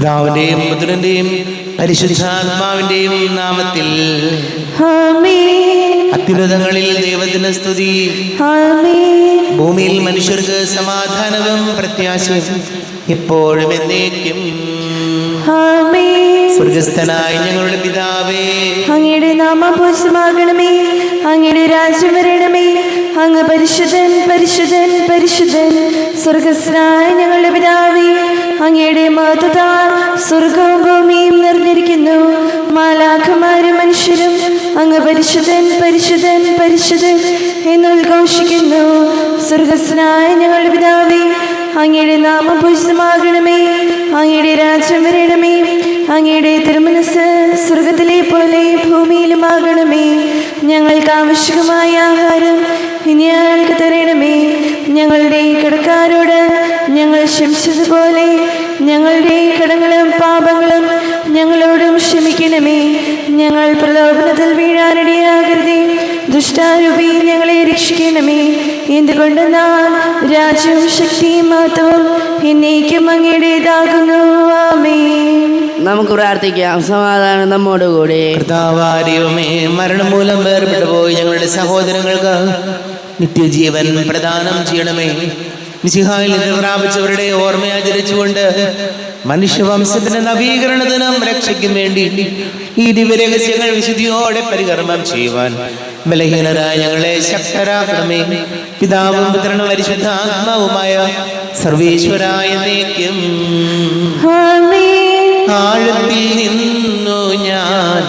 പിതാവിന്റെയും പുത്രന്റെയും പരിശുദ്ധാത്മാവിന്റെയും നാമത്തിൽ ആമേൻ. അത്യുന്നതങ്ങളിൽ ദൈവത്തിന് സ്തുതി. ആമേൻ. ഭൂമിയിൽ മനുഷ്യർക്ക് സമാധാനവും പ്രത്യാശയും എപ്പോഴും എന്നേക്കും. ആമേൻ. സ്വർഗസ്ഥനായ ഞങ്ങളുടെ പിതാവേ, അങ്ങയുടെ നാമം പൂജിതമാകണമേ. അങ്ങയുടെ രാജ്യം വരണമേ. അങ്ങ് പരിശുദ്ധൻ പരിശുദ്ധൻ പരിശുദ്ധൻ. സ്വർഗസ്ഥനായ ഞങ്ങളുടെ പിതാവേ, അങ്ങയുടെ മഹത്വത്താൽ സ്വർഗവും ഭൂമിയും നിറഞ്ഞിരിക്കുന്നു. മാലാഖമാരും മനുഷ്യരും അങ്ങ് പരിശുദ്ധൻ പരിശുദ്ധൻ പരിശുദ്ധൻ എന്നുദ്ഘോഷിക്കുന്നു. സ്വർഗസ്ഥനായ ഞങ്ങളുടെ പിതാവേ, അങ്ങയുടെ നാമം പൂജിതമാകണമേ. അങ്ങയുടെ രാജ്യം വരണമേ. അങ്ങയുടെ തിരുമനസ്സ് സ്വർഗത്തിലെ പോലെ ഭൂമിയിലുമാകണമേ. ഞങ്ങൾക്ക് ആവശ്യമായ ആഹാരം ഇനി ഞങ്ങൾക്ക് തരണമേ. ഞങ്ങളുടെ കടക്കാരോട് ഞങ്ങൾ ക്ഷമിച്ചതുപോലെ ഞങ്ങളുടെ കടങ്ങളും പാപങ്ങളും ഞങ്ങളോടും ക്ഷമിക്കണമേ. ഞങ്ങൾ പ്രലോഭനത്തിൽ വീഴാനിടയാകരുതേ. ദുഷ്ടാരൂപി ഞങ്ങളെ രക്ഷിക്കണമേ. എന്തുകൊണ്ടെന്നാൽ രാജ്യവും ശക്തിയും മഹത്വവും എന്നേക്കും അങ്ങയുടേതാകുന്നു. ആമേൻ. നമുക്ക് പ്രാർത്ഥിക്കാം. സമാധാനം നമ്മോടുകൂടെ. കർത്താവാരിയുമേ, മരണം മൂലം വേർപെട്ടു പോയി ഞങ്ങളുടെ സഹോദരങ്ങൾക്ക് നിത്യജീവൻ പ്രദാനം ചെയ്യണമേ. മിശിഹായിൽ നിന്ന് പ്രാപിച്ചവരുടെ ഓർമ്മ ആചരിച്ചുകൊണ്ട് മനുഷ്യവംശത്തിന്റെ നവീകരണത്തിനും രക്ഷയ്ക്കും വേണ്ടി ഈ ദിവ്യരഹസ്യങ്ങൾ വിശുദ്ധിയോടെ പരികർമ്മം ചെയ്യുവാൻ ബലഹീനരായ ഞങ്ങളെ ശക്തരാക്കണമേ. പിതാവും പുത്രനും പരിശുദ്ധാത്മാവുമായ സർവേശ്വരായ എന്നേക്കും. ആഴത്തിൽ നിന്നു ഞാൻ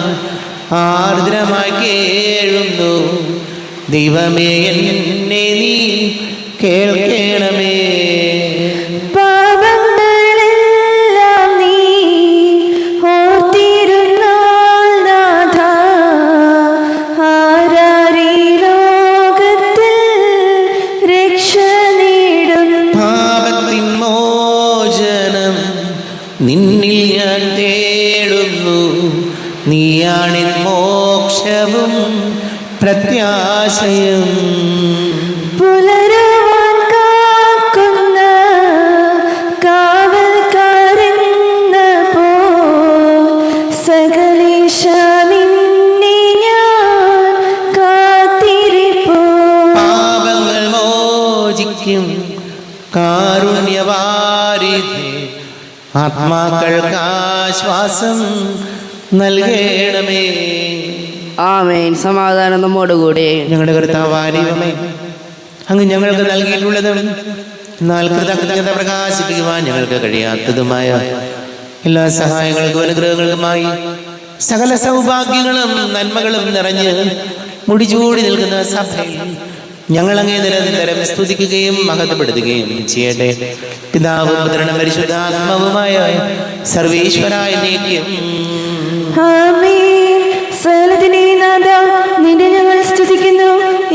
ആർദ്രമായി കേഴുന്നു. ദൈവമേ, എന്നെ നീ കേൾക്കണമേ. പാപങ്ങളെല്ലാം നീ ഓർത്തിരുന്നാൽ നാഥ, ആരാരീ ലോകത്തിൽ രക്ഷ നേടും. പാപത്തിൻ മോചനം നിന്നിൽ ഞാൻ തേടുന്നു. നീയാണിൻ മോക്ഷവും പ്രത്യാശയും. പുലരുവാൻ കാക്കുന്ന കാവൽക്കാരെന്ന പോൽ സകലേശ നിന്നെ ഞാൻ കാത്തിരിപ്പോ. പാപങ്ങൾ മോചിക്കും കാരുണ്യവാരിധേ, ആത്മാക്കൾക്ക് ആശ്വാസം നൽകണമേ. ആമേൻ. സമാധാനം നമ്മോടുകൂടെ. ഞങ്ങളുടെ കർത്താവാരിയുമേ, അങ്ങ് ഞങ്ങൾക്ക് നൽകിയിട്ടുള്ളതും എന്നാൽ കൃതജ്ഞത പ്രകാശിപ്പിക്കുവാൻ ഞങ്ങൾക്ക് കഴിയാത്തതുമായ എല്ലാ സഹായങ്ങൾക്കും അനുഗ്രഹങ്ങൾക്കുമായി സകല സൗഭാഗ്യങ്ങളും നന്മകളും നിറഞ്ഞ് മുടിചൂടി നിൽക്കുന്ന സഭയിൽ ഞങ്ങൾ അങ്ങേ നിരന്തരം സ്തുതിക്കുകയും മഹത്വപ്പെടുത്തുകയും ചെയ്യട്ടെ. പിതാവും പുത്രനും പരിശുദ്ധാത്മാവുമായ സർവേശ്വരായ എന്നേക്കും. ആമേൻ. സകലത്തിനെ നാഥ, നിന്നെ ഞങ്ങൾ സ്തുതിക്കുന്നു.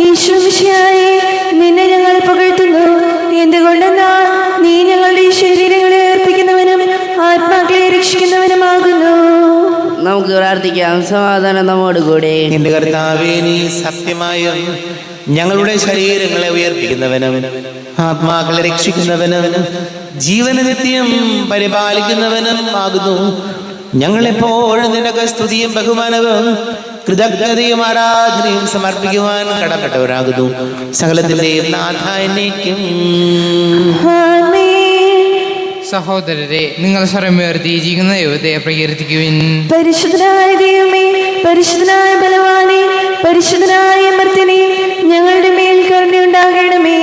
ഈശോമിശിഹായേ, നിന്നെ ഞങ്ങൾ പുകഴ്ത്തുന്നു. എന്തുകൊണ്ടെന്നാൽ നീ ഞങ്ങളുടെ ശരീരങ്ങളെ അർപ്പിക്കുന്നവനും ആത്മാക്കളെ രക്ഷിക്കുന്നവനുമാകുന്നു. നമുക്ക് പ്രാർത്ഥിക്കാം. സമാധാനം നമ്മോടുകൂടെ. എന്റെ കർത്താവേ, നീ സത്യമായും ഞങ്ങളുടെ ശരീരങ്ങളെ ഉയർപ്പിക്കുന്നവനും ആത്മാക്കളെ രക്ഷിക്കുന്നവനും ജീവന് നിത്യം പരിപാലിക്കുന്നവനും ആകുന്നു. ഞങ്ങളെപ്പോഴും നിനക്ക് സ്തുതിയും ബഹുമാനവും കൃതജ്ഞതയും ആരാധനയും സമർപ്പിക്കുവാൻ കടപ്പെട്ടവരാകുന്നു. സകലത്തിന്റെയും നാഥ എന്നേക്കും. സഹോദരരെ, നിങ്ങൾ സ്വരമുയർത്തി ജീവിക്കുന്ന ദൈവത്തെ പ്രകീർത്തിക്കുവിൻ. പരിശുദ്ധനായ ദൈവമേ, പരിശുദ്ധനായ ബലവാനേ, പരിശുദ്ധനായ അമർത്യനേ, ഞങ്ങളുടെ മേൽ കരുണയുണ്ടാകണമേ.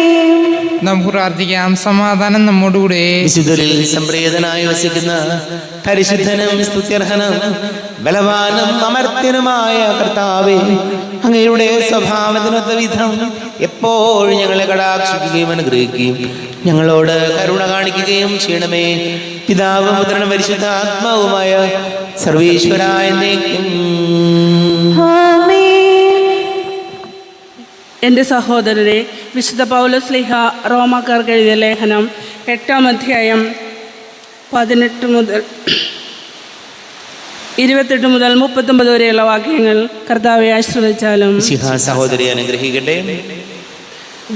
നമുക്ക് പ്രാർത്ഥിക്കാം. സമാധാനം നമ്മോടുകൂടെ. വിശുദ്ധരിൽ സംപ്രീതനായി വസിക്കുന്ന പരിശുദ്ധനും സ്തുത്യർഹനും ബലവാനും അമർത്യനുമായ കർത്താവേ, അങ്ങയുടെ സ്വഭാവത്തിനൊത്ത വിധം എപ്പോഴും ഞങ്ങളെ കടാക്ഷിക്കുകയും അനുഗ്രഹിക്കുകയും ഞങ്ങളോട് കരുണ കാണിക്കുകയും ചെയ്യണമേ. പിതാവും പുത്രനും പരിശുദ്ധാത്മാവുമായ സർവേശ്വരായ എന്നേക്കും. എൻ്റെ സഹോദരരെ, വിശുദ്ധ പൗലോസ് ശ്ലീഹ റോമാക്കാർക്ക് എഴുതിയ ലേഖനം 8-ാം അധ്യായം 18 മുതൽ 28 മുതൽ 39 വരെയുള്ള വാക്യങ്ങൾ കർത്താവെ ആശ്രയിച്ചാലും. സഹോദരി അനുഗ്രഹിക്കട്ടെ.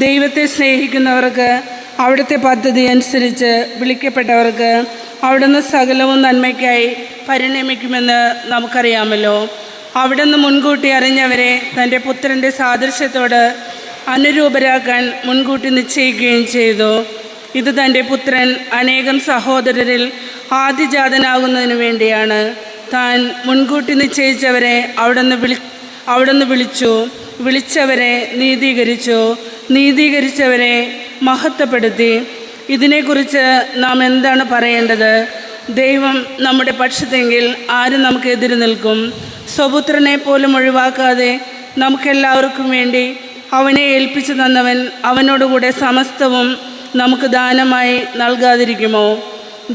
ദൈവത്തെ സ്നേഹിക്കുന്നവർക്ക് അവിടുത്തെ പദ്ധതി അനുസരിച്ച് വിളിക്കപ്പെട്ടവർക്ക് അവിടുന്ന് സകലവും നന്മയ്ക്കായി പരിണമിക്കുമെന്ന് നമുക്കറിയാമല്ലോ. അവിടുന്ന് മുൻകൂട്ടി അറിഞ്ഞവരെ തൻ്റെ പുത്രൻ്റെ സാദൃശ്യത്തോട് അനുരൂപരാക്കാൻ മുൻകൂട്ടി നിശ്ചയിക്കുകയും ചെയ്തു. ഇത് തൻ്റെ പുത്രൻ അനേകം സഹോദരരിൽ ആദ്യജാതനാകുന്നതിന് വേണ്ടിയാണ്. താൻ മുൻകൂട്ടി നിശ്ചയിച്ചവരെ അവിടുന്ന് വിളിച്ചു, വിളിച്ചവരെ നീതീകരിച്ചു, നീതീകരിച്ചവരെ മഹത്വപ്പെടുത്തി. ഇതിനെക്കുറിച്ച് നാം എന്താണ് പറയേണ്ടത്? ദൈവം നമ്മുടെ പക്ഷത്തെങ്കിൽ ആര് നമുക്ക് എതിര് നിൽക്കും? സ്വപുത്രനെ പോലും ഒഴിവാക്കാതെ നമുക്കെല്ലാവർക്കും വേണ്ടി അവനെ ഏൽപ്പിച്ചു തന്നവൻ അവനോടുകൂടെ സമസ്തവും നമുക്ക് ദാനമായി നൽകാതിരിക്കുമോ?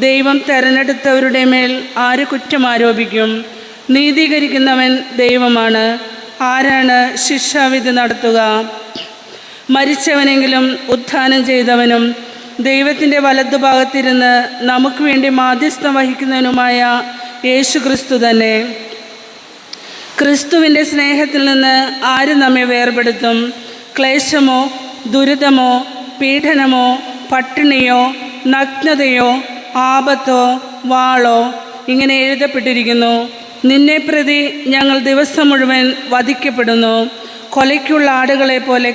ദൈവം തെരഞ്ഞെടുത്തവരുടെ മേൽ ആര് കുറ്റം ആരോപിക്കും? നീതീകരിക്കുന്നവൻ ദൈവമാണ്. ആരാണ് ശിക്ഷാവിധി നടത്തുക? മരിച്ചവനെങ്കിലും ഉത്ഥാനം ചെയ്തവനും ദൈവത്തിൻ്റെ വലതുഭാഗത്തിരുന്ന് നമുക്ക് വേണ്ടി മാധ്യസ്ഥം വഹിക്കുന്നവനുമായ യേശു ക്രിസ്തു തന്നെ. ക്രിസ്തുവിൻ്റെ സ്നേഹത്തിൽ നിന്ന് ആര് നമ്മെ വേർപെടുത്തും? ക്ലേശമോ, ദുരിതമോ, പീഡനമോ, പട്ടിണിയോ, നഗ്നതയോ, ആപത്തോ, വാളോ? ഇങ്ങനെ എഴുതപ്പെട്ടിരിക്കുന്നു, നിന്നെ പ്രതി ഞങ്ങൾ ദിവസം മുഴുവൻ വധിക്കപ്പെടുന്നു, കൊലയ്ക്കുള്ള ആടുകളെ പോലെ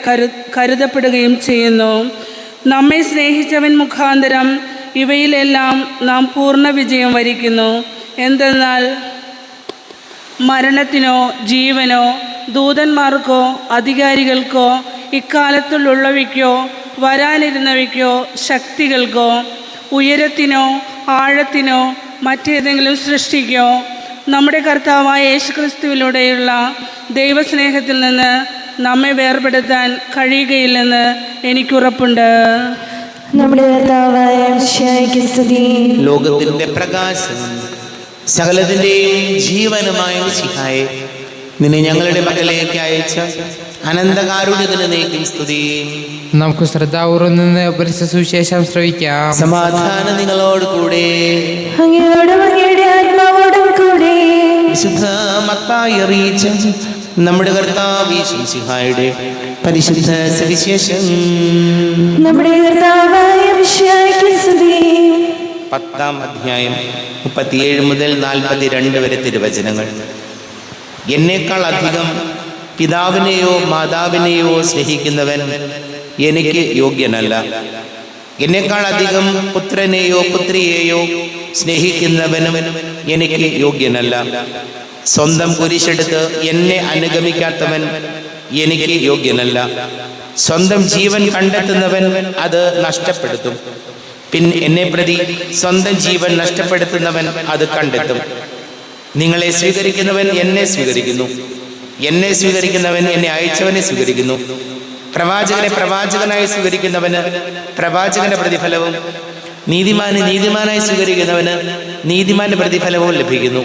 കരുതപ്പെടുകയും ചെയ്യുന്നു. നമ്മെ സ്നേഹിച്ചവൻ മുഖാന്തരം ഇവയിലെല്ലാം നാം പൂർണ്ണ വിജയം വരിക്കുന്നു. എന്തെന്നാൽ മരണത്തിനോ ജീവനോ ദൂതന്മാർക്കോ അധികാരികൾക്കോ ഇക്കാലത്തുള്ളവയ്ക്കോ വരാനിരുന്നവയ്ക്കോ ശക്തികൾക്കോ ഉയരത്തിനോ ആഴത്തിനോ മറ്റേതെങ്കിലും സൃഷ്ടിക്കോ നമ്മുടെ കർത്താവായ യേശുക്രിസ്തുവിലൂടെയുള്ള ദൈവസ്നേഹത്തിൽ നിന്ന് നമ്മെ വേർപെടുത്താൻ കഴിയുകയില്ലെന്ന് എനിക്കുറപ്പുണ്ട്. നമ്മുടെ കർത്താവായ മിശിഹായ്ക്ക് സ്തുതി. ലോകത്തിന്റെ പ്രകാശം സകലത്തിന്റെയും ജീവനുമായ മിശിഹായെ, നിന്നെ ഞങ്ങളുടെ മക്കളിലേക്ക് അയച്ച അനന്തകാരുണ്യത്തിന് നീക്കും സ്തുതി. നമുക്ക് ശ്രദ്ധാപൂർവം നിന്ന് പരിശുദ്ധ സുവിശേഷം ശ്രവിക്കാം. സമാധാനം നിങ്ങളോട് കൂടെ. അങ്ങയോടും അങ്ങയുടെ ആത്മാവോടും കൂടെ. വിശുദ്ധ മത്തായി അറിയിച്ച നമ്മുടെ കർത്താവ് യേശു മിശിഹായുടെ പരിശുദ്ധ സുവിശേഷം. നമ്മുടെ കർത്താവായ മിശിഹായ്ക്ക് സ്തുതി. 10-ാം അധ്യായം 37 മുതൽ 42 വരെ തിരുവചനങ്ങൾ. എന്നേക്കാൾ അധികം പിതാവിനെയോ മാതാവിനെയോ സ്നേഹിക്കുന്നവൻ എനിക്ക് യോഗ്യനല്ല. എന്നേക്കാൾ അധികം പുത്രനെയോ പുത്രിയെയോ സ്നേഹിക്കുന്നവനും എനിക്ക് യോഗ്യനല്ല. സ്വന്തം കുരിശെടുത്ത് എന്നെ അനുഗമിക്കാത്തവൻ എനിക്ക് യോഗ്യനല്ല. സ്വന്തം ജീവൻ കണ്ടെത്തുന്നവൻ അത് നഷ്ടപ്പെടുത്തും. പിന്നെ എന്നെ പ്രതി സ്വന്തം ജീവൻ നഷ്ടപ്പെടുത്തുന്നവൻ അത് കണ്ടെത്തും. നിങ്ങളെ സ്വീകരിക്കുന്നവൻ എന്നെ സ്വീകരിക്കുന്നു, എന്നെ സ്വീകരിക്കുന്നവൻ എന്നെ അയച്ചവനെ സ്വീകരിക്കുന്നു. പ്രവാചകനെ പ്രവാചകനായി സ്വീകരിക്കുന്നവന് പ്രവാചകന്റെ പ്രതിഫലവും നീതിമാനെ നീതിമാനായി സ്വീകരിക്കുന്നവന് നീതിമാന്റെ പ്രതിഫലവും ലഭിക്കുന്നു.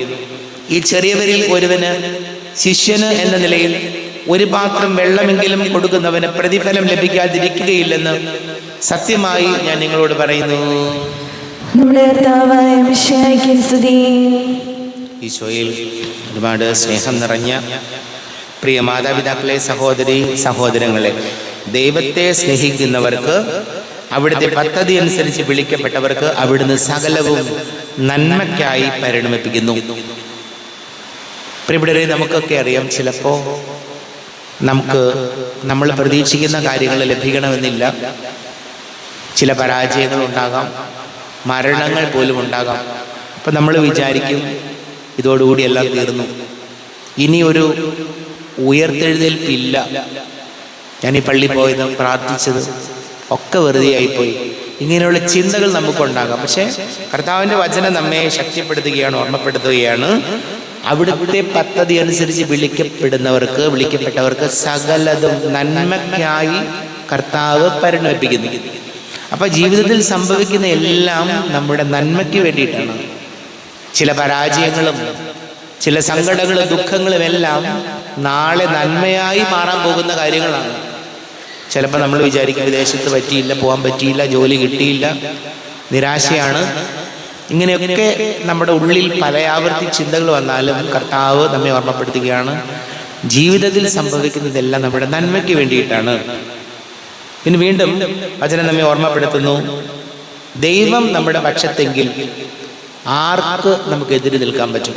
ഈ ചെറിയവരിൽ ഒരുവന് ശിഷ്യന് എന്ന നിലയിൽ ഒരു പാത്രം വെള്ളമെങ്കിലും കൊടുക്കുന്നവന് പ്രതിഫലം ലഭിക്കാതിരിക്കുകയില്ലെന്ന് സത്യമായി ഞാൻ നിങ്ങളോട് പറയുന്നു. നമ്മുടെ കർത്താവായ മിശിഹായ്ക്ക് സ്തുതി. ഈശോയിൽ ഒരുപാട് സ്നേഹം നിറഞ്ഞ പ്രിയ മാതാപിതാക്കളെ, സഹോദരി സഹോദരങ്ങളെ, ദൈവത്തെ സ്നേഹിക്കുന്നവർക്ക്, അവിടുത്തെ പദ്ധതി അനുസരിച്ച് വിളിക്കപ്പെട്ടവർക്ക് അവിടുന്ന് സകലവും നന്മയ്ക്കായി പരിണമിപ്പിക്കുന്നു. പ്രിയപ്പെട്ടവരെ, നമുക്കൊക്കെ അറിയാം, ചിലപ്പോൾ നമ്മൾ പ്രതീക്ഷിക്കുന്ന കാര്യങ്ങൾ ലഭിക്കണമെന്നില്ല. ചില പരാജയങ്ങൾ ഉണ്ടാകാം, മരണങ്ങൾ പോലും ഉണ്ടാകാം. അപ്പം നമ്മൾ വിചാരിക്കും ഇതോടുകൂടി എല്ലാം തീർന്നു, ഇനി ഒരു ഉയർത്തെഴുന്നേൽപ്പില്ല, ഞാൻ ഈ പള്ളി പോയത് പ്രാർത്ഥിച്ചത് ഒക്കെ വെറുതെ ആയിപ്പോയി, ഇങ്ങനെയുള്ള ചിന്തകൾ നമുക്കുണ്ടാകാം. പക്ഷേ കർത്താവിൻ്റെ വചനം നമ്മെ ശക്തിപ്പെടുത്തുകയാണ്, ഓർമ്മപ്പെടുത്തുകയാണ്. അവിടുത്തെ പദ്ധതി അനുസരിച്ച് വിളിക്കപ്പെട്ടവർക്ക് സകലതും നന്മയ്ക്കായി കർത്താവ് പരിണമിപ്പിക്കുന്നു. അപ്പൊ ജീവിതത്തിൽ സംഭവിക്കുന്ന എല്ലാം നമ്മുടെ നന്മയ്ക്ക് വേണ്ടിയിട്ടാണ്. ചില പരാജയങ്ങളും ചില സങ്കടങ്ങളും ദുഃഖങ്ങളും എല്ലാം നാളെ നന്മയായി മാറാൻ പോകുന്ന കാര്യങ്ങളാണ്. ചിലപ്പോൾ നമ്മൾ വിചാരിക്കും വിദേശത്ത് പറ്റിയില്ല, പോകാൻ പറ്റിയില്ല, ജോലി കിട്ടിയില്ല, നിരാശയാണ്. ഇങ്ങനെയൊക്കെ നമ്മുടെ ഉള്ളിൽ പല ആവർത്തി ചിന്തകൾ വന്നാലും കർത്താവ് നമ്മെ ഓർമ്മപ്പെടുത്തുകയാണ്, ജീവിതത്തിൽ സംഭവിക്കുന്നതെല്ലാം നമ്മുടെ നന്മയ്ക്ക് വേണ്ടിയിട്ടാണ്. പിന്നെ വീണ്ടും വചനം നമ്മെ ഓർമ്മപ്പെടുത്തുന്നു, ദൈവം നമ്മുടെ പക്ഷത്തെങ്കിൽ ആർക്ക് നമുക്ക് എതിര് നിൽക്കാൻ പറ്റും?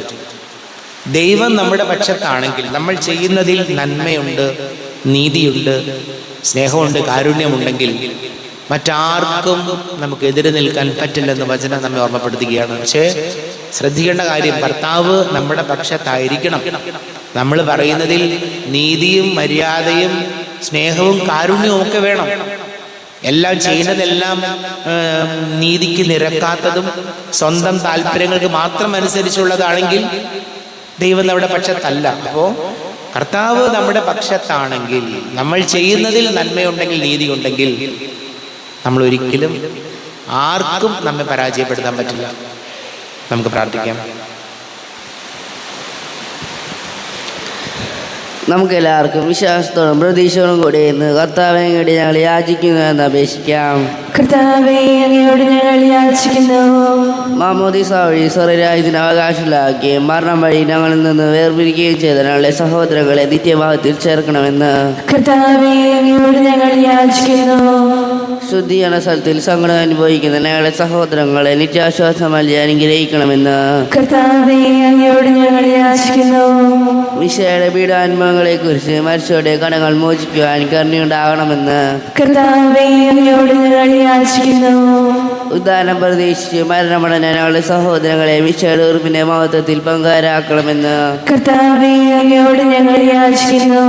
ദൈവം നമ്മുടെ പക്ഷത്താണെങ്കിൽ നമ്മൾ ചെയ്യുന്നതിൽ നന്മയുണ്ട്, നീതിയുണ്ട്, സ്നേഹമുണ്ട്, കാരുണ്യമുണ്ടെങ്കിൽ മറ്റാർക്കും നമുക്ക് എതിര് നിൽക്കാൻ പറ്റില്ലെന്ന് വചനം നമ്മെ ഓർമ്മപ്പെടുത്തുകയാണ്. പക്ഷേ ശ്രദ്ധിക്കേണ്ട കാര്യം, ഭർത്താവ് നമ്മുടെ പക്ഷത്തായിരിക്കണം. നമ്മൾ പറയുന്നതിൽ നീതിയും മര്യാദയും സ്നേഹവും കാരുണ്യവും ഒക്കെ വേണം. എല്ലാം ചെയ്യുന്നതെല്ലാം നീതിക്ക് നിരക്കാത്തതും സ്വന്തം താല്പര്യങ്ങൾക്ക് മാത്രം അനുസരിച്ചുള്ളതാണെങ്കിൽ ദൈവം നമ്മുടെ പക്ഷത്തല്ല. അപ്പോൾ കർത്താവ് നമ്മുടെ പക്ഷത്താണെങ്കിൽ, നമ്മൾ ചെയ്യുന്നതിൽ നന്മയുണ്ടെങ്കിൽ, നീതിയുണ്ടെങ്കിൽ, നമ്മൾ ഒരിക്കലും ആർക്കും നമ്മെ പരാജയപ്പെടുത്താൻ പറ്റില്ല. നമുക്ക് പ്രാർത്ഥിക്കാം. നമുക്കെല്ലാവർക്കും വിശ്വാസത്തോടും പ്രതീക്ഷയോടും കൂടി ഇന്ന് കർത്താവെ കൂടി ഞങ്ങൾ യാചിക്കുന്നു എന്ന് അപേക്ഷിക്കാം. കർത്താവേ, അങ്ങയോട് ഞങ്ങൾ യാചിക്കുന്നു. മാമോദീസ വഴി സ്വർഗ്ഗരാജ്യത്തിന് അവകാശികളാക്കുകയും മരണം വഴി ഞങ്ങളിൽ നിന്ന് വേർപിരിക്കുകയും ചെയ്ത ഞങ്ങളുടെ സഹോദരങ്ങളെ നിത്യഭാഗത്തിൽ ചേർക്കണമെന്ന് കർത്താവേ, അങ്ങയോട് ഞങ്ങൾ യാചിക്കുന്നു. ശുദ്ധീകരണ സ്ഥലത്തിൽ സങ്കടം അനുഭവിക്കുന്ന ഞങ്ങളുടെ സഹോദരങ്ങളെ നിത്യാശ്വാസം നൽകി അനുഗ്രഹിക്കണമെന്ന് കർത്താവേ, അങ്ങയോട് ഞങ്ങൾ യാചിക്കുന്നു. മിശിഹായുടെ പീഡാനുഭവങ്ങളെ കുറിച്ച് മരിച്ചവരുടെ കടങ്ങൾ മോചിക്കുവാൻ കരുണയുണ്ടാകണമെന്ന് കർത്താവേ, അങ്ങയോട് ഞങ്ങൾ യാചിക്കുന്നു. ഉദ്ധാനം പ്രതീക്ഷിച്ച് മരണമടഞ്ഞ ഞങ്ങളുടെ സഹോദരങ്ങളെ മിശിഹായുടെ ഉറപ്പിന്റെ മഹത്വത്തിൽ പങ്കാരാക്കണമെന്ന് കർത്താവേ, അങ്ങയോട് ഞങ്ങൾ യാചിക്കുന്നു.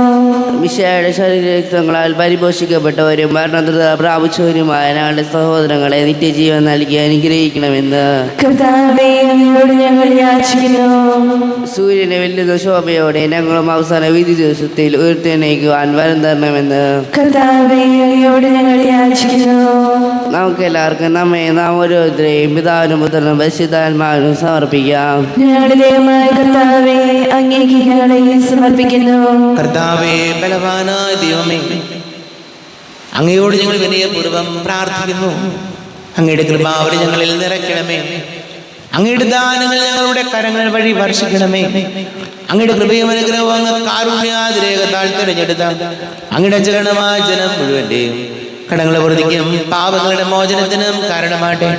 മിശിഹായുടെ ശരീരരക്തങ്ങളാൽ പരിപോഷിക്കപ്പെട്ടവരും മരണദ്രുത പ്രാപിച്ചവരുമായ ഞങ്ങളുടെ സഹോദരങ്ങളെ നിത്യജീവൻ നൽകി അനുഗ്രഹിക്കണമെന്ന് കർത്താവേ, അങ്ങയോട് ഞങ്ങൾ യാചിക്കുന്നു. സൂര്യനെ വെല്ലുന്ന ശോഭയോടെ ഞങ്ങളും അവസാന വിധി ദിവസത്തിൽ ഉയർത്തെണീക്കുവാൻ വരം തരണമെന്ന് കർത്താവേ, അങ്ങയോട് ഞങ്ങൾ യാചിക്കുന്നു. നമുക്കെല്ലാവർക്കും നമ്മെ നാം ഓരോരുത്തരെയും പിതാവിനും പുത്രനും പരിശുദ്ധാത്മാവിനും സമർപ്പിക്കാം. ഞങ്ങളുടെ ദൈവമായ കർത്താവേ, അങ്ങേക്ക് ഞങ്ങളെ സമർപ്പിക്കുന്നു. കർത്താവേ, ബലവാനായ ദൈവമേ, അങ്ങയോട് ഞങ്ങൾ വിനയപൂർവ്വം പ്രാർത്ഥിക്കുന്നു. അങ്ങയുടെ കൃപാവരി ഞങ്ങളിൽ നിറയ്ക്കണമേ. അങ്ങയുടെ ദാനങ്ങൾ ഞങ്ങളുടെ കരങ്ങൾ വഴി വർഷിക്കണമേ. അങ്ങയുടെ കൃപയും അനുഗ്രഹവും അങ്ങ് കാരുണ്യാതിരേകത്താൽ തിരഞ്ഞെടുത്ത അങ്ങയുടെ ജനമായ ജനം മുഴുവന്റെയും കടങ്ങളെ വർദ്ധിക്കും പാപങ്ങളുടെ മോചനത്തിനും കാരണമാട്ടെ.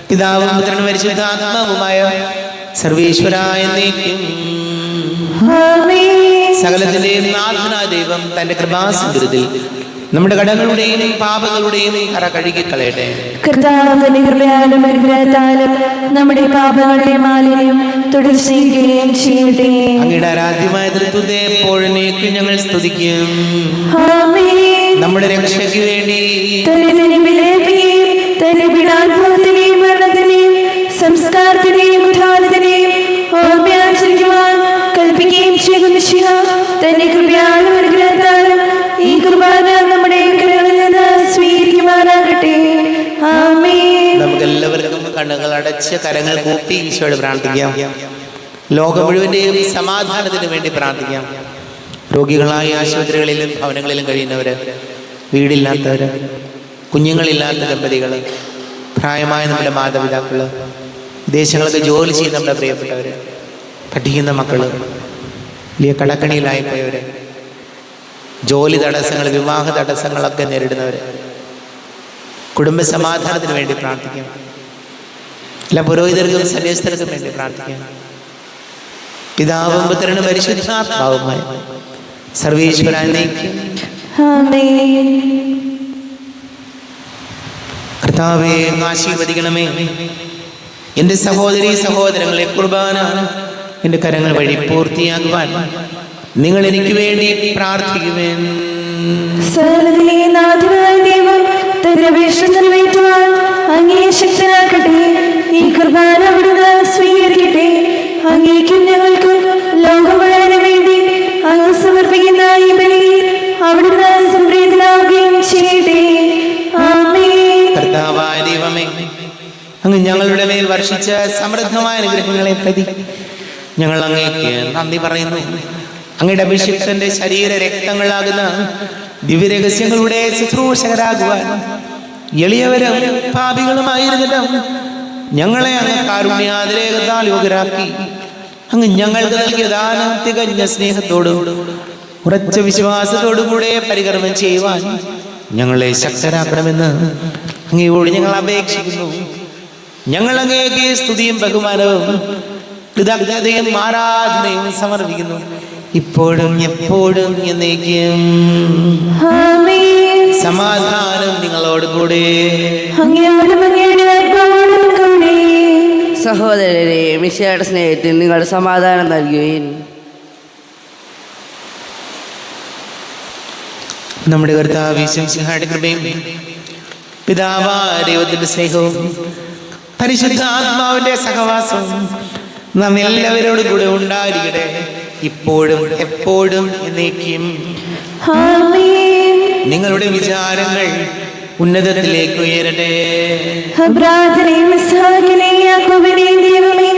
പിതാവും പുത്രനും പരിശുദ്ധാത്മാവുമായ സർവേശ്വരായ എന്നേക്കും ആമേൻ. സകലത്തിന്റെയും നാഥനായ ദൈവം തന്റെ കൃപാസമുദ്രത്തിൽ നമ്മുടെ കടങ്ങളുടെയും പാപങ്ങളുടെയും കറ കഴുകിക്കളയട്ടെ. കർത്താവ് തന്റെ കൃപയാലും അനുഗ്രഹത്താലും നമ്മുടെ പാപങ്ങളുടെ മാലിന്യം തുടർച്ചയുകയും ചെയ്യട്ടെ. അങ്ങയുടെ ആരാധ്യമായ തൃത്വത്തെ എപ്പോഴേക്കും ഞങ്ങൾ സ്തുതിക്കും. ആമേൻ. നമ്മുടെ രക്ഷയ്ക്ക് വേണ്ടി തന്നെ വിലപിക്കുകയും തന്നെ പീഡാനുഭവത്തിനെയും മരണത്തിനെയും സംസ്കാരത്തിനെയും ഉദ്ധാനത്തിനെയും ഓർമ്മയാചരിക്കുവാൻ കൽപ്പിക്കുകയും ചെയ്ത മിശിഹ തന്റെ കൃപയാലും അനുഗ്രഹത്താലും ഈ കുർബാന നമ്മുടെ കരങ്ങളിൽ നിന്ന് സ്വീകരിക്കുവാനാകട്ടെ. ആമേൻ. നമുക്കെല്ലാവർക്കും കണ്ണുകൾ അടച്ച് കരങ്ങൾ കൂപ്പി ഈശോയോട് പ്രാർത്ഥിക്കാം. ലോകം മുഴുവന്റെയും സമാധാനത്തിന് വേണ്ടി പ്രാർത്ഥിക്കാം. രോഗികളായ ആശുപത്രികളിലും ഭവനങ്ങളിലും കഴിയുന്നവര്, വീടില്ലാത്തവര്, കുഞ്ഞുങ്ങളില്ലാത്ത ദമ്പതികള്, പ്രായമായ നമ്മുടെ മാതാപിതാക്കള്, വിദേശങ്ങളൊക്കെ ജോലി ചെയ്യുന്ന നമ്മുടെ പ്രിയപ്പെട്ടവര്, പഠിക്കുന്ന മക്കള്, വലിയ കടക്കണിയിലായിപ്പോയവര്, ജോലി തടസ്സങ്ങൾ, വിവാഹ തടസ്സങ്ങളൊക്കെ നേരിടുന്നവര്, കുടുംബ സമാധാനത്തിന് വേണ്ടി പ്രാർത്ഥിക്കാം. എല്ലാ പുരോഹിതർക്കും സന്യസ്തർക്കും വേണ്ടി പ്രാർത്ഥിക്കാം. പിതാവും പുത്രനും പരിശുദ്ധാത്മാവുമായ സർവേശ്വരായ എന്നേക്കും ആമേൻ. കർത്താവേ, ആശീർവദിക്കണമേ. എൻ്റെ സഹോദരീ സഹോദരങ്ങളെ കുർബാന എൻ്റെ കരങ്ങൾ വഴി പൂർത്തിയാക്കുവാൻ നിങ്ങൾ എനിക്ക് വേണ്ടി പ്രാർത്ഥിക്കുവേൻ. സകലത്തിന്റെയും നാഥനായ ദൈവം തന്റെ അപേക്ഷ നിറവേറ്റുവാൻ അങ്ങയെ ശക്തനാക്കട്ടെ. ഈ കുർബാന അവിടുന്ന് സ്വീകരിക്കട്ടെ. അങ്ങേക്കും ഞങ്ങൾക്കും ലോകം മുഴുവനും വേണ്ടി അങ്ങ് സമർപ്പിക്കുന്ന ഈ ബലിയിൽ അവിടുന്ന് സംപ്രീതനാവുകയും ചെയ്യട്ടെ. ആമേൻ. കർത്താവായ ദൈവമേ, അങ്ങ് ഞങ്ങളുടെ മേൽ വർഷിച്ച സമൃദ്ധമായ അനുഗ്രഹങ്ങളെ പ്രതി ഞങ്ങൾ അങ്ങേക്ക് നന്ദി പറയുന്നു. അങ്ങയുടെ അഭിഷിക്തന്റെ ശരീര രക്തങ്ങളാകുന്ന ദിവ്യരഹസ്യങ്ങളുടെ ശുശ്രൂഷകരാകുവാൻ എളിയവരും പാപികളുമായിരുന്നിട്ടും ഞങ്ങളെ അങ്ങ് കാരുണ്യാതിരേകത്താൽ യോഗ്യരാക്കി. അങ്ങ് ഞങ്ങൾക്ക് നൽകിയ ദാനം തികഞ്ഞ സ്നേഹത്തോടും ഉറച്ച വിശ്വാസത്തോടും കൂടെ പരികർമ്മം ചെയ്യുവാൻ ഞങ്ങളെ ശക്തരാക്കണമെന്ന് അങ്ങയോട് ഞങ്ങൾ അപേക്ഷിക്കുന്നു. ഞങ്ങൾ അങ്ങേക്ക് സ്തുതിയും ബഹുമാനവും കൃതജ്ഞതയും ആരാധനയും സമർപ്പിക്കുന്നു, ഇപ്പോഴും എപ്പോഴും എന്നേക്കും. ആമേൻ. സമാധാനം നിങ്ങളോട് കൂടെ. അങ്ങയോടും അങ്ങയുടെ ആത്മാവോടും കൂടെ. സഹോദരരെ, മിശിഹായുടെ സ്നേഹത്തിൽ നിങ്ങൾ സമാധാനം നൽകുകയും നമ്മുടെ കർത്താവ് യേശുമിശിഹായുടെ കൃപയും പിതാവായ ദൈവത്തിന്റെ സ്നേഹവും പരിശുദ്ധാത്മാവിന്റെ സഹവാസവും നാം എല്ലാവരോടും കൂടെ ഉണ്ടായിരിക്കട്ടെ, ഇപ്പോഴും എപ്പോഴും എന്നേക്കും. ആമേൻ. നിങ്ങളുടെ വിചാരങ്ങൾ ഉന്നതത്തിലേക്ക് ഉയരട്ടെ. പ്രാർത്ഥനയും ഇസ്ഹാക്കിനെയും യാക്കോബിനെയും ദൈവമേ,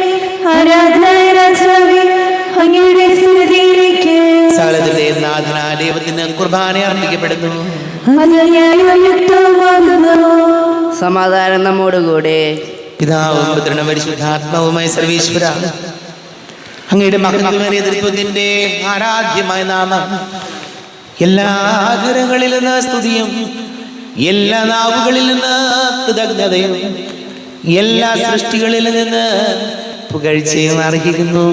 ആരാധനായ രാജാവേ, അങ്ങയുടെ സന്നിധിയിലേക്ക് സകലത്തിന്റെയും നാഥനായ ദൈവത്തിന് കുർബാന അർപ്പിക്കപ്പെടുന്നു. അത് ന്യായവും യുക്തവുമാകുന്നു. സമാധാനം നമ്മോടുകൂടെ. പിതാവും പുത്രനും പരിശുദ്ധാത്മാവുമായ സർവീശ്വര, അങ്ങയുടെ മഹത്വമേറിയ തൃത്വത്തിന്റെ ആരാധ്യമായ നാമം എല്ലാ ആഗ്രഹങ്ങളിൽ നിന്ന് സ്തുതിയും എല്ലാ നാവുകളിൽ നിന്ന് കൃതജ്ഞതയും എല്ലാ സൃഷ്ടികളിൽ നിന്ന് പുകഴ്ചയും അർഹിക്കുന്നു.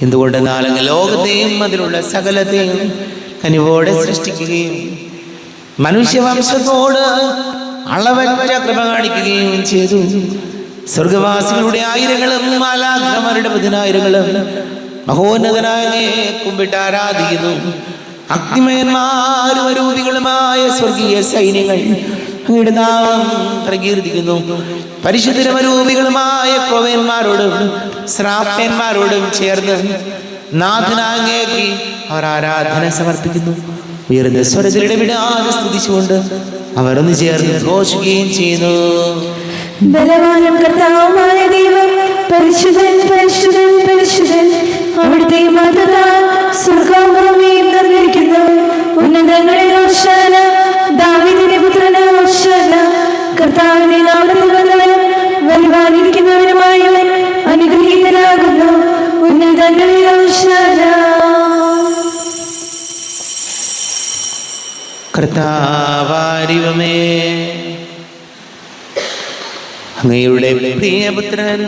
എന്തുകൊണ്ടെന്നാൽ അങ്ങ് ലോകത്തെയും അതിലുള്ള സകലത്തെയും കനിവോടെ സൃഷ്ടിക്കുകയും മനുഷ്യവംശത്തോട് അളവറ്റ കൃപ കാണിക്കുകയും ചെയ്തു. സ്വർഗവാസികളുടെ ആയിരങ്ങളും മാലാഖമാരുടെ പതിനായിരങ്ങളും മഹോന്നതനായ കുമ്പിട്ട് ആരാധിക്കുന്നു. അഗ്നിമയന്മാരും അരൂപികളുമായ സ്വർഗീയ സൈന്യങ്ങൾ അങ്ങയുടെ നാമം പ്രകീർത്തിക്കുന്നു. പരിശുദ്ധരൂപികളുമായ ക്രോവേന്മാരോടും ശ്രാപ്പന്മാരോടും ചേർന്ന് നാഥനാങ്ങേക്ക് അവർ ആരാധന സമർപ്പിക്കുന്നു. ഉയർന്ന സ്വരത്തിലിടെ വിടാതെ സ്തുതിച്ചുകൊണ്ട് അവർ ഒന്ന് ചേർന്ന് ഘോഷിക്കുകയും ചെയ്യുന്നു. ബലവാനും കർത്താവുമായ ദൈവം, പരിശുദ്ധൻ പരിശുദ്ധൻ പരിശുദ്ധൻ, അവിടുത്തെ മഹത്വത്താൽ സ്വർഗ്ഗവും ഭൂമിയും നിറഞ്ഞിരിക്കുന്നു. ഉന്നതങ്ങളിൽ ഹോശാന, ദാവീദിന്റെ പുത്രന് ഹോശാന. കർത്താവിന്റെ നാമത്തിൽ വന്നവനും വരുവാനിരിക്കുന്നവനുമായവൻ അനുഗ്രഹീതനാകുന്നു. ഉന്നതങ്ങളിൽ ഹോശാന. കർത്താവാരിവമേ, അങ്ങയുടെ പ്രിയപുത്രൻ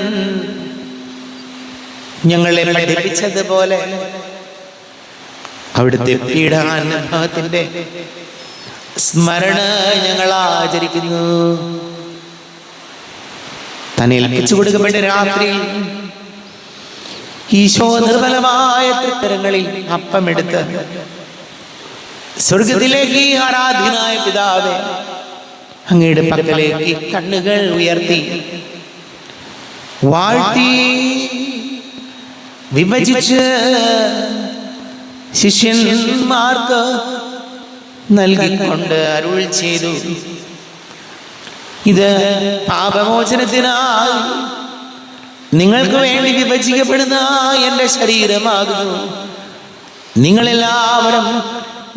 ഞങ്ങളെ പഠിപ്പിച്ചതുപോലെ അവിടുത്തെ പീഡാനുഭവത്തിന്റെ സ്മരണ ഞങ്ങൾ ആചരിക്കുന്നു. തന്നെ ഏൽപ്പിച്ചു കൊടുക്കപ്പെട്ട രാത്രിയിൽ ഈശോ നിർമ്മലമായ തൃക്കരങ്ങളിൽ അപ്പമെടുത്ത് സ്വർഗത്തിലേക്ക് ആരാധ്യനായ പിതാവേ, അങ്ങയുടെ പക്കലേക്ക് കണ്ണുകൾ ഉയർത്തി വാഴ്ത്തി വിഭജിച്ച് ശിഷ്യന്മാർക്ക് നൽകിക്കൊണ്ട് അരുൾ ചെയ്തു, ഇത് പാപമോചനത്തിനായി നിങ്ങൾക്ക് വേണ്ടി വിഭജിക്കപ്പെടുന്ന എൻ്റെ ശരീരമാകുന്നു. നിങ്ങളെല്ലാവരും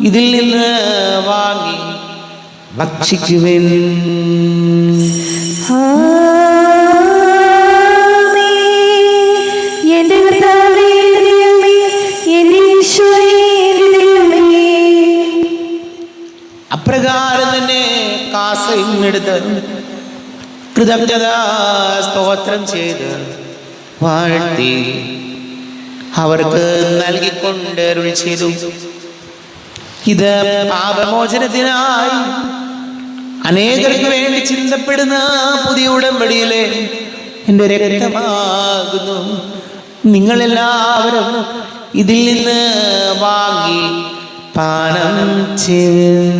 ഇതിൽ നിന്ന് വാങ്ങി ഭക്ഷിക്കുവിൻ. എന്റെ കർത്താവേ, എന്റെ ദൈവമേ, എന്റെ ഈശോയേ, എന്റെ ദൈവമേ. അപ്രകാരം തന്നെ കാസയും എടുത്ത് കൃതജ്ഞതാ സ്തോത്രം ചെയ്ത് വാഴ്ത്തി അവർക്ക് നൽകിക്കൊണ്ട് അരുൾ ചെയ്തു, ഇത് പാപമോചനത്തിനായി അനേകർക്ക് വേണ്ടി ചിന്തപ്പെടുന്ന പുതിയ ഉടമ്പടിയിലെ എൻ്റെ രക്തമാകുന്നു. നിങ്ങളെല്ലാവരും ഇതിൽ നിന്ന് വാങ്ങി പാനം ചെയ്യുവിൻ.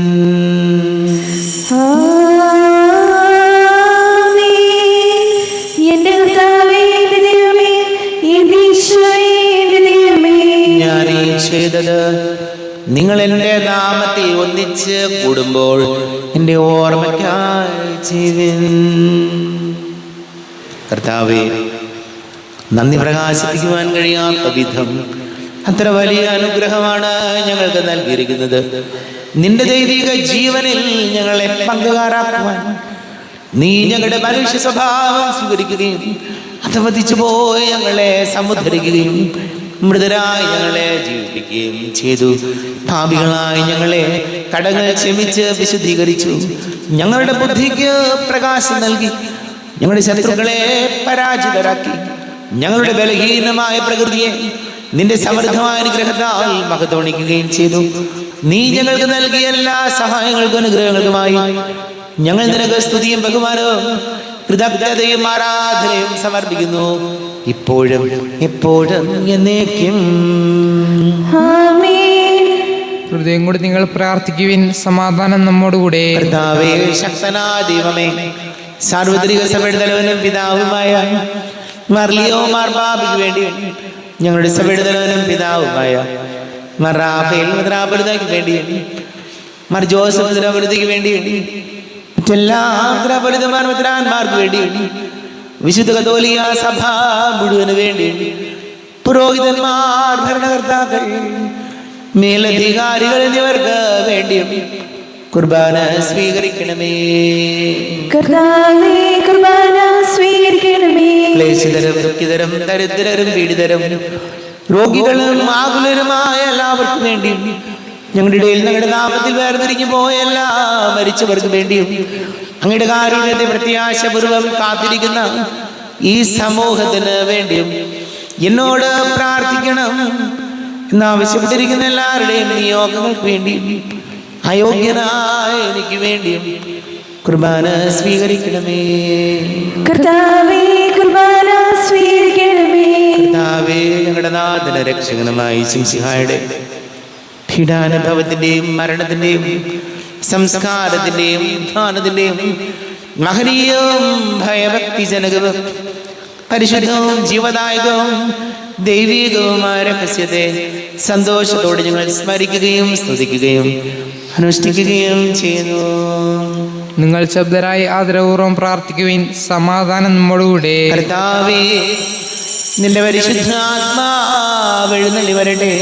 എന്റെ കർത്താവേ, എന്റെ ദൈവമേ, എന്റെ ഈശോയേ, എന്റെ ദൈവമേ. ഞാൻ ഈ ചെയ്തത് നിങ്ങൾ എൻ്റെ നാമത്തിൽ ഒന്നിച്ച് കൂടുമ്പോൾ എൻ്റെ ഓർമ്മയ്ക്കായി ചെയ്യുവിൻ. കർത്താവേ, നന്ദി പ്രകാശിപ്പിക്കുവാൻ കഴിയാത്ത വിധം അത്ര വലിയ അനുഗ്രഹമാണ് ഞങ്ങൾക്ക് നൽകിയിരിക്കുന്നത്. നിന്റെ ദൈവിക ജീവനിൽ ഞങ്ങളെ പങ്കുകാരാക്കുവാൻ നീ ഞങ്ങളുടെ മനുഷ്യ സ്വഭാവം സ്വീകരിക്കുകയും അധപതിച്ചു പോയി ഞങ്ങളെ സമുദ്ധരിക്കുകയും മൃതരായി ഞങ്ങളെ ജീവിപ്പിക്കുകയും ചെയ്തു. പാപികളായി ഞങ്ങളെ കടങ്ങൾ ക്ഷമിച്ച് വിശുദ്ധീകരിച്ചു. ഞങ്ങളുടെ ബുദ്ധിക്ക് പ്രകാശം നൽകി. ഞങ്ങളുടെ ശത്രുക്കളെ പരാജിതരാക്കി. ഞങ്ങളുടെ ബലഹീനമായ പ്രകൃതിയെ നിന്റെ സമൃദ്ധമായ അനുഗ്രഹത്താൽ മഹത്വണിക്കുകയും ചെയ്തു. നീ ഞങ്ങൾക്ക് നൽകിയ എല്ലാ സഹായങ്ങൾക്കും അനുഗ്രഹങ്ങൾക്കുമായി ഞങ്ങൾ നിനക്ക് സ്തുതിയും ബഹുമാനവും കൃതജ്ഞതയും ആരാധനയും സമർപ്പിക്കുന്നു, ഇപ്പോഴും എപ്പോഴും എന്നേക്കും. ആമേൻ. ഹൃദയം കൂടി നിങ്ങൾ പ്രാർത്ഥിക്കുവിൻ. സമാധാനം നമ്മോടുകൂടെ. കർത്താവേ, ശക്തനായ ദൈവമേ, സാർവത്രിക സഭയുടെ തലവനും പിതാവുമായ മർലിയോ മാർബാബിക്ക് വേണ്ടി, ഞങ്ങളുടെ സഭയുടെ തലവനും പിതാവുമായ മറാഫേൽ മെത്രാപ്പൊലീത്തായ്ക്ക് വേണ്ടി, മർ ജോസഫ് മെത്രാപ്പൊലീത്തയ്ക്ക് വേണ്ടി, മറ്റെല്ലാ മെത്രാപ്പൊലീത്തമാർ മെത്രാന്മാർക്ക് വേണ്ടി, വിശുദ്ധ കത്തോലിക്ക സഭ മുഴുവന് വേണ്ടി, പുരോഹിതന്മാർ, ഭരണകർത്താക്കൾ, മേലധികാരികൾ എന്നിവർക്ക് വേണ്ടിയും കുർബാന സ്വീകരിക്കണമേ. കർത്താവേ, കുർബാന സ്വീകരിക്കണമേ. ക്ലേശിതരും ദുഃഖിതരും ദരിദ്രരും പീഡിതരും രോഗികളും ആകുലരുമായ എല്ലാവർക്കും വേണ്ടിയും, ഞങ്ങളുടെ ഇടയിൽ ഞങ്ങളുടെ നാമത്തിൽ വേർപിരിഞ്ഞു പോയ എല്ലാ മരിച്ചവർക്ക് വേണ്ടിയും, അങ്ങയുടെ കാരുണ്യത്തെ പ്രത്യാശപൂർവ്വം കാത്തിരിക്കുന്ന ഈ സമൂഹത്തിന് വേണ്ടിയും എന്നോട് പ്രാർത്ഥിക്കണം എന്നാവശ്യപ്പെട്ടിരിക്കുന്ന എല്ലാവരുടെയും നിയോഗങ്ങൾക്ക് വേണ്ടിയും, അയോഗ്യനായ എനിക്ക് വേണ്ടിയും കുർബാന സ്വീകരിക്കണമേ. കർത്താവേ, കുർബാന സ്വീകരിക്കണമേ. കർത്താവേ, ഞങ്ങളുടെ നാഥന രക്ഷകനുമായി ശംസിഹായുടെ പീഡാനുഭവത്തിന്റെയും മരണത്തിന്റെയും സംസ്കാരത്തിന്റെയും ധാനത്തിന്റെയും മഹനീയവും ഭയഭക്തിജനകവും പരിശുദ്ധവും ജീവദായകവും ദൈവികവുമായ രഹസ്യത്തെ സന്തോഷത്തോടെ ഞങ്ങൾ സ്മരിക്കുകയും സ്തുതിക്കുകയും അനുഷ്ഠിക്കുകയും ചെയ്യുന്നു. നിങ്ങൾ ശബ്ദരായി ആദരപൂർവ്വം പ്രാർത്ഥിക്കുവിൻ. സമാധാനം നമ്മോടുകൂടെ. കർത്താവേ, നിന്റെ പരിശുദ്ധാത്മാവ് എഴുന്നള്ളി വരട്ടെ.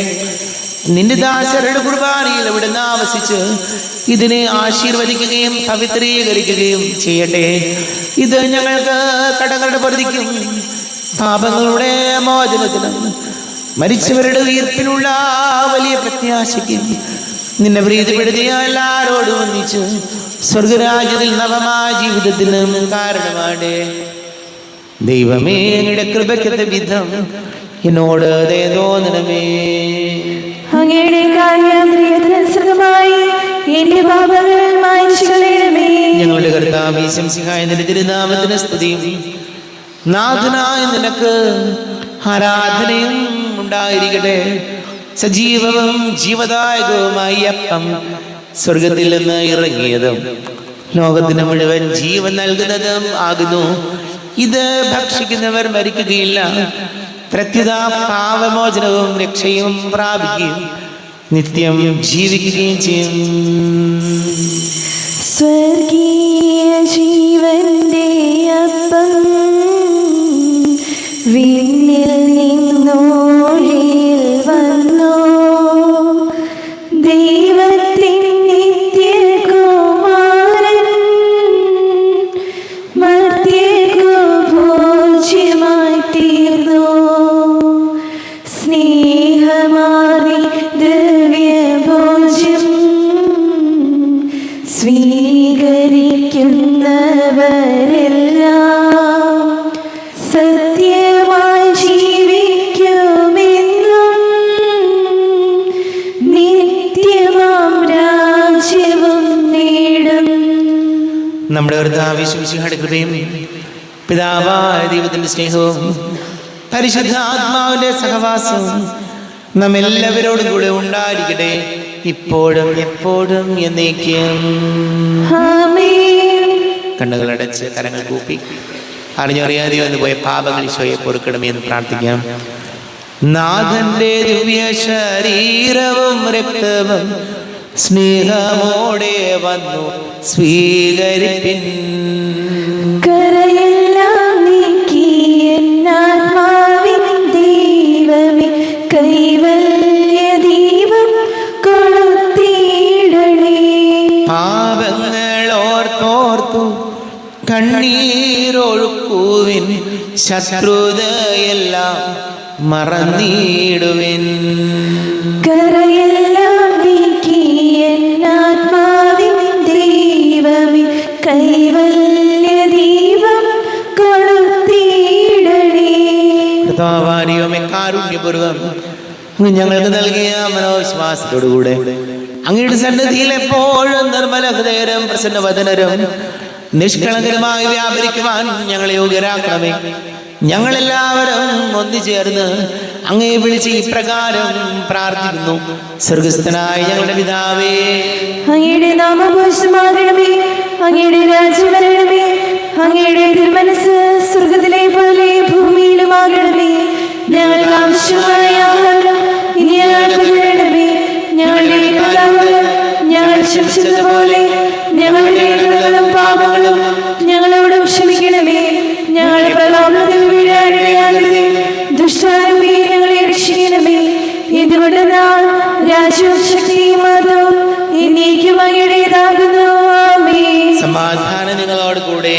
നിന്റെ ദാസരുടെ കുർബാനയിൽ അവിടുന്ന് ആവസിച്ച് ഇതിനെ ആശീർവദിക്കുകയും പവിത്രീകരിക്കുകയും ചെയ്യട്ടെ. ഇത് ഞങ്ങൾക്ക് കടങ്ങളുടെ പ്രതിക്കും പാപങ്ങളുടെ മോചനത്തിനും മരിച്ചവരുടെ ഉയർപ്പിനുള്ള വലിയ പ്രത്യാശയ്ക്കും നിന്നെ പ്രീതിപ്പെടുത്തിയ എല്ലാവരോടും ഒന്നിച്ച് സ്വർഗരാജ്യത്തിൽ നവമായ ജീവിതത്തിനും കാരണമാണ്. ദൈവമേ, അങ്ങയുടെ കൃപയ്ക്കത്തെ വിധം എന്നോട് ദയ തോന്നണമേ. അങ്ങയുടെ കാര്യാന്തരികതനുസൃതമായി എന്റെ പാപങ്ങൾ മായ്ച്ചു കളയണമേ. ഞങ്ങളുടെ കർത്താവേ, ശംസിഹായ നിന്റെ തിരുനാമത്തിന് സ്തുതിയും നാഥനായ നിനക്ക് ആരാധനയും ഉണ്ടായിരിക്കട്ടെ. സജീവവും ജീവദായകവുമായി അപ്പം സ്വർഗത്തിൽ നിന്ന് ഇറങ്ങിയതും ലോകത്തിന് മുഴുവൻ ജീവൻ നൽകുന്നതും ആകുന്നു. ഇത് ഭക്ഷിക്കുന്നവർ മരിക്കുകയില്ല, പ്രത്യുത പാപമോചനവും രക്ഷയും പ്രാപിക്കുകയും നിത്യം ജീവിക്കുകയും ചെയ്യും. സ്വർഗീയ ജീവന്റെ അപ്പം വിണ്ണിൽ നിന്നോഴിയിൽ വന്നു. ദൈവത്തിൻ നിത്യകുമാരൻ മർത്യർക്കു ഭോജ്യമായി തീർന്നു. സ്നേഹമാറി ദിവ്യഭോജ്യം സ്വീകരിക്കുന്നവരെല്ലാം സത്യമായി ജീവിക്കുമെന്നും നിത്യമാം രാജ്യവും നേടും. നമ്മുടെ കർത്താവേ, ശംസിഹായുടെ കൃപയും പിതാവായ ദൈവത്തിന്റെ സ്നേഹവും പരിശുദ്ധ ആത്മാവിന്റെ സഹവാസവും നമ്മെല്ലാവരോടും കൂടെ ഉണ്ടായിരിക്കട്ടെ, ഇപ്പോഴും എപ്പോഴും എന്നേക്കും. ആമേൻ. കണ്ണുകളടച്ച് കരങ്ങൾ കൂപ്പി അറിഞ്ഞറിയാതെ വന്നു പോയ പാപങ്ങൾ ഈശോയെ പൊറുക്കണമേ എന്ന് പ്രാർത്ഥിക്കാം. നാഥന്റെ ദിവ്യ ശരീരവും രക്തവും സ്നേഹമോടെ വന്നു സ്വീകരിപ്പിൻ. കരയെല്ലാം നീക്കി എന്നാത്മാവിൻ ദൈവമേ കൈവല്യ ദീപം കൊളുത്തിയിടണേ. പാപങ്ങൾ ഓർത്തോർത്തു കണ്ണീരൊഴുക്കുവിൻ, ശത്രുതയെല്ലാം മറന്നിടുവിൻ. കരയെല്ലാം നീക്കി എന്നാത്മാവിൻ ദൈവമേ കൈവല്യ ദീപം കൊളുത്തിയിടണേ. കർത്താവാരിയോമേ കാരുണ്യപൂർവ്വം അങ്ങ് ഞങ്ങൾക്ക് നൽകിയ മനോവിശ്വാസത്തോടുകൂടെ അങ്ങയുടെ സന്നിധിയിൽ എപ്പോഴും നിർമ്മല ഹൃദയരും പ്രസന്നവദനരും നിഷ്കളങ്കരുമായി വ്യാപരിക്കുവാൻ ഞങ്ങളെ യോഗ്യരാക്കണമേ. ഞങ്ങളെല്ലാവരും ഒന്നുചേർന്ന് അങ്ങയെ വിളിച്ച് ഇപ്രകാരം പ്രാർത്ഥിക്കുന്നു. സ്വർഗസ്ഥനായ ഞങ്ങളുടെ പിതാവേ, അങ്ങയുടെ നാമം പൂജിതമാകണമേ. അങ്ങയുടെ രാജ്യം വരണമേ. അങ്ങയുടെ തിരുമനസ്സ് സ്വർഗത്തിലെ പോലെ ഭൂമിയിലുമാകണമേ. ഞങ്ങൾക്ക് ആവശ്യമായ ആഹാരം ഇനി ഞങ്ങൾക്ക് തരണമേ. ഞങ്ങളുടെ കടങ്ങൾ ഞങ്ങൾ ക്ഷമിച്ചതുപോലെ ഞങ്ങളുടെ കടങ്ങളും പാപങ്ങളും ഞങ്ങളോടും ക്ഷമിക്കണമേ. ഞങ്ങളുടെ പ്രലോഭനത്തിൽ വീഴാനിടയാകരുതേ. ദുഷ്ടാരൂപി ഞങ്ങളെ രക്ഷിക്കണമേ. ഇതുകൊണ്ട് നാം രാജ്യവും ശക്തിയും മാത്രം എന്നേക്കും അങ്ങയുടേതാകുന്നു. ആമേൻ. സമാധാനം നിങ്ങളോട് കൂടെ.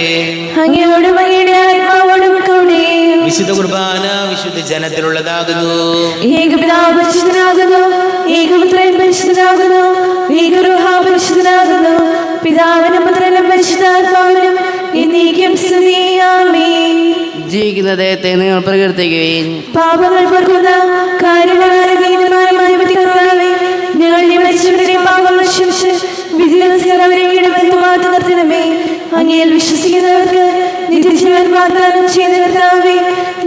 അങ്ങയോടും അങ്ങയുടെ ആത്മാവോടും കൂടെ. വിശുദ്ധ കുർബാന വിശുദ്ധ ജനത്തിലുള്ളതാകുന്നു. ഏകപിതാവ് പരിശുദ്ധനാകുന്നു. ഏകപുത്രൻ പരിശുദ്ധനാകുന്നു. ഏകരൂഹ പരിശുദ്ധനാകുന്നു. പിതാവിനും പുത്രനും പരിശുദ്ധാത്മാവിനും എന്നേക്കും സ്തുതി. ആമേൻ. ജീവിക്കുന്ന ദൈവത്തെ നിങ്ങൾ പ്രകീർത്തിക്കുകയും പാപങ്ങൾ പൊറുക്കുന്ന കാര്യമായ കർത്താവേ, ഞങ്ങളുടെ മരിച്ചവരുടെ പാപങ്ങൾ ക്ഷമിച്ച് വിധി ദിവസം അവരെ ഇടവെന്ന് മാറ്റി നിർത്തണമേ. അങ്ങയിൽ വിശ്വസിക്കുന്നവർക്ക് നിത്യജീവൻ വാഗ്ദാനം ചെയ്ത കർത്താവേ,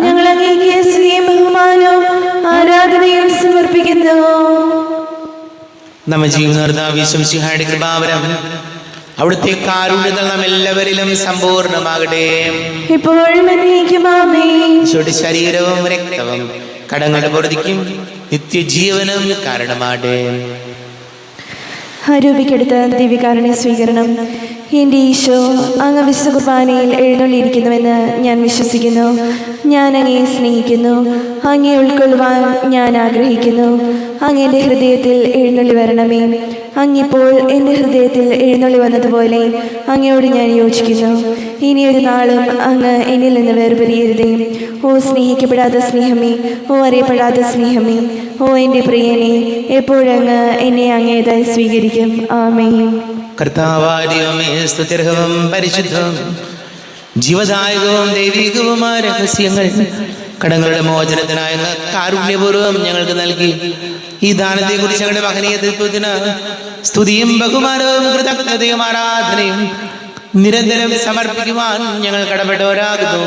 ഞങ്ങൾ അങ്ങേക്ക് സ്തുതിയും ബഹുമാനവും ആരാധനയും സമർപ്പിക്കുന്നു. നമ്മ ജീവനർദ്ദാവിശംസിഹായുടെ കൃപാവരം അവിടുത്തെ കാരുണ്യങ്ങൾ നാം എല്ലാവരിലും സമ്പൂർണ്ണമാകട്ടെ. ഇപ്പോഴും എന്നേക്കും ആമേൻ. ഈശോയുടെ ശരീരവും രക്തവും കടങ്ങളുടെ പൊറുതിക്കും നിത്യജീവനും കാരണമാകട്ടെ. ആരോപിക്കെടുത്ത ദിവ്യകാരുണ്യ സ്വീകരണം. എൻ്റെ ഈശോ അങ്ങ് വിശുദ്ധ കുർബാനയിൽ എഴുന്നള്ളിയിരിക്കുന്നുവെന്ന് ഞാൻ വിശ്വസിക്കുന്നു. ഞാൻ അങ്ങയെ സ്നേഹിക്കുന്നു. അങ്ങയെ ഉൾക്കൊള്ളുവാൻ ഞാൻ ആഗ്രഹിക്കുന്നു. അങ്ങ് എൻ്റെ ഹൃദയത്തിൽ എഴുന്നള്ളി വരണമേ. അങ്ങിപ്പോൾ എൻ്റെ ഹൃദയത്തിൽ എഴുന്നള്ളി വന്നതുപോലെ അങ്ങയോട് ഞാൻ യോജിക്കുന്നു. ഇനിയൊരു നാളും അങ്ങ് എന്നിൽ നിന്ന് വേർപിരിയരുതേ. ഓ സ്നേഹിക്കപ്പെടാത്ത സ്നേഹമേ, ഓ അറിയപ്പെടാത്ത സ്നേഹമേ, ഓ എൻ്റെ പ്രിയനെ, എപ്പോഴങ്ങ് എന്നെ അങ്ങേതായി സ്വീകരിക്കും. ആമേൻ. കർത്താവാരിയമേ സ്തുത്യർഹവും പരിശുദ്ധവും ജീവദായകവും ദൈവികവുമായ രഹസ്യങ്ങൾ കടങ്ങളുടെ മോചനത്തിനായ കാരുണ്യപൂർവ്വം ഞങ്ങൾക്ക് നൽകി. ഈ ദാനത്തെ കുറിച്ച് ഞങ്ങളുടെ മഹനീയ തൃത്വത്തിന് സ്തുതിയും ബഹുമാനവും കൃതജ്ഞതയും ആരാധനയും നിരന്തരം സമർപ്പിക്കുവാൻ ഞങ്ങൾ കടപ്പെട്ടവരാകുന്നു.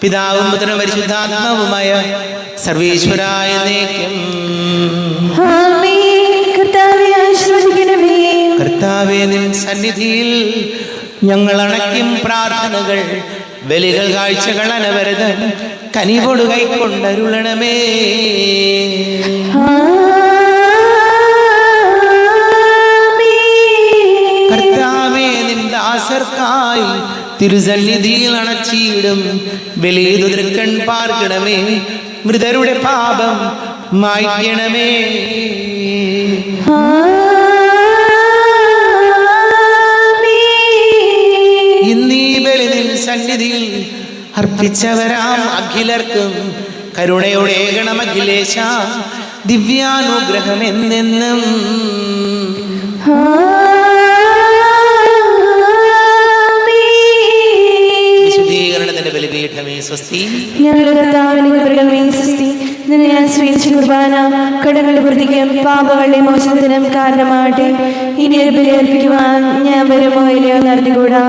പിതാവും പുത്രനും പരിശുദ്ധാത്മാവുമായ സർവേശ്വരായ എന്നേക്കും. കർത്താവേ, നിൻ സന്നിധിയിൽ ഞങ്ങൾ അണയ്ക്കും പ്രാർത്ഥനകൾ, ബലികൾ, കാഴ്ചകൾ അനവരതം കനിവോട് കൈക്കൊണ്ടരുളണമേ. കർത്താവേ, നിൻ ദാസർക്കായി തിരുസന്നിധിയിൽ അണച്ചിടും ബലിതുതൃക്കൺ പാർക്കണമേ. മൃതരുടെ പാപം മായ്ക്കണമേ. ഇന്നീ ബലി നിൻ സന്നിധിയിൽ അർപ്പിച്ചവരാം അഖിലർക്കും കരുണയോടെ ഏകണം അഖിലേശ, ദിവ്യാനുഗ്രഹം എന്നെന്നും. വിശുദ്ധീകരണത്തിന്റെ ബലിപീഠമേ സ്വസ്തി. ഞങ്ങളുടെ കർത്താവിനെ സ്വസ്തി. നിന്നെ ഞാൻ സ്വീകരിച്ച കുർബാന കടങ്ങളുടെ പ്രതിക്കും പാപങ്ങളുടെ മോചനത്തിനും കാരണമാകട്ടെ. ഇനി ഒരു ബലി അർപ്പിക്കുവാൻ ഞാൻ വരുമോ ഇല്ലയോ എന്നറിഞ്ഞുകൂടാ.